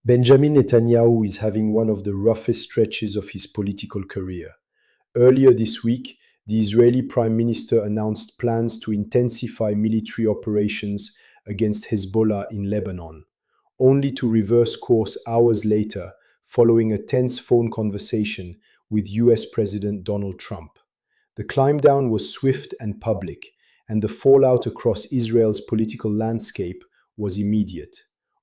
Benjamin Netanyahu is having one of the roughest stretches of his political career. Earlier this week, the Israeli Prime Minister announced plans to intensify military operations against Hezbollah in Lebanon, only to reverse course hours later following a tense phone conversation with US President Donald Trump. The climb down was swift and public, and the fallout across Israel's political landscape was immediate.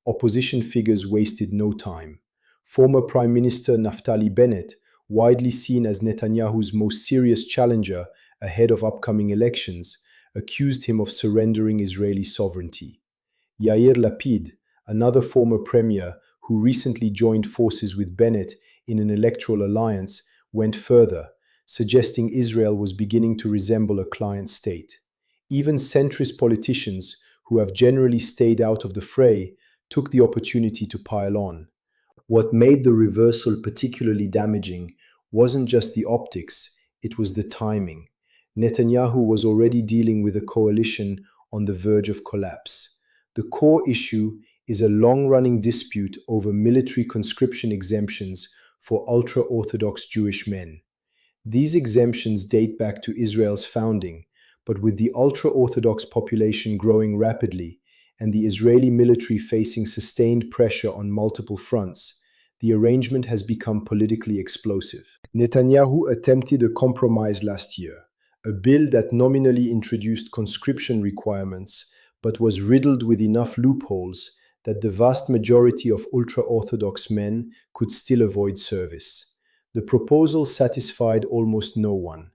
Opposition figures wasted no time. Former Prime Minister Naftali Bennett, widely seen as Netanyahu's most serious challenger ahead of upcoming elections, accused him of surrendering Israeli sovereignty. Yair Lapid, another former premier who recently joined forces with Bennett in an electoral alliance, went further, suggesting Israel was beginning to resemble a client state. Even centrist politicians, who have generally stayed out of the fray, took the opportunity to pile on. What made the reversal particularly damaging wasn't just the optics, it was the timing. Netanyahu was already dealing with a coalition on the verge of collapse. The core issue is a long-running dispute over military conscription exemptions for ultra-Orthodox Jewish men. These exemptions date back to Israel's founding, but with the ultra-Orthodox population growing rapidly and the Israeli military facing sustained pressure on multiple fronts, the arrangement has become politically explosive. Netanyahu attempted a compromise last year, a bill that nominally introduced conscription requirements but was riddled with enough loopholes that the vast majority of ultra-Orthodox men could still avoid service. The proposal satisfied almost no one.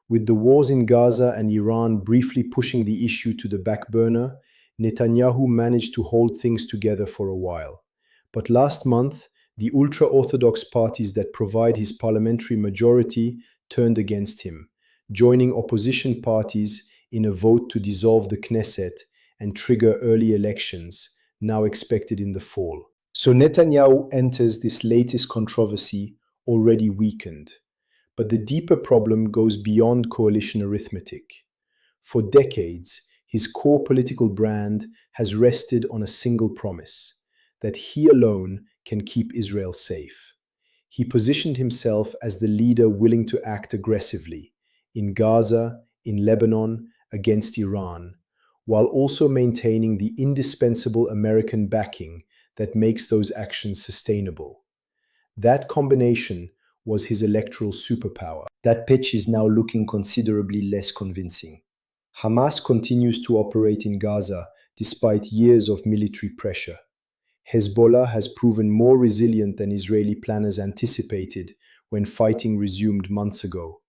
With the wars in Gaza and Iran briefly pushing the issue to the back burner, Netanyahu managed to hold things together for a while. But last month, the ultra-Orthodox parties that provide his parliamentary majority turned against him, joining opposition parties in a vote to dissolve the Knesset and trigger early elections, now expected in the fall. So Netanyahu enters this latest controversy already weakened. But the deeper problem goes beyond coalition arithmetic. For decades, his core political brand has rested on a single promise, that he alone can keep Israel safe. He positioned himself as the leader willing to act aggressively, in Gaza, in Lebanon, against Iran, while also maintaining the indispensable American backing that makes those actions sustainable. That combination was his electoral superpower. That pitch is now looking considerably less convincing. Hamas continues to operate in Gaza despite years of military pressure. Hezbollah has proven more resilient than Israeli planners anticipated when fighting resumed months ago.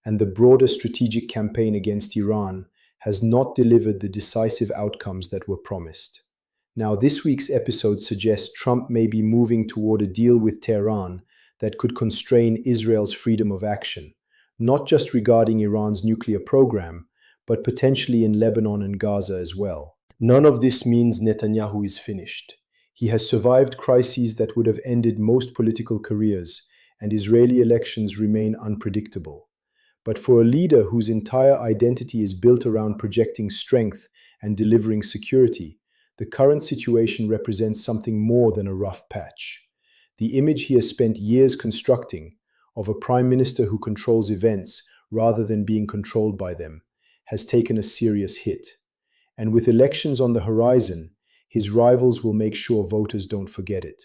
And the broader strategic campaign against Iran has not delivered the decisive outcomes that were promised. Now, this week's episode suggests Trump may be moving toward a deal with Tehran that could constrain Israel's freedom of action, not just regarding Iran's nuclear program, but potentially in Lebanon and Gaza as well. None of this means Netanyahu is finished. He has survived crises that would have ended most political careers, and Israeli elections remain unpredictable. But for a leader whose entire identity is built around projecting strength and delivering security, the current situation represents something more than a rough patch. The image he has spent years constructing, of a prime minister who controls events rather than being controlled by them, has taken a serious hit. And with elections on the horizon, his rivals will make sure voters don't forget it.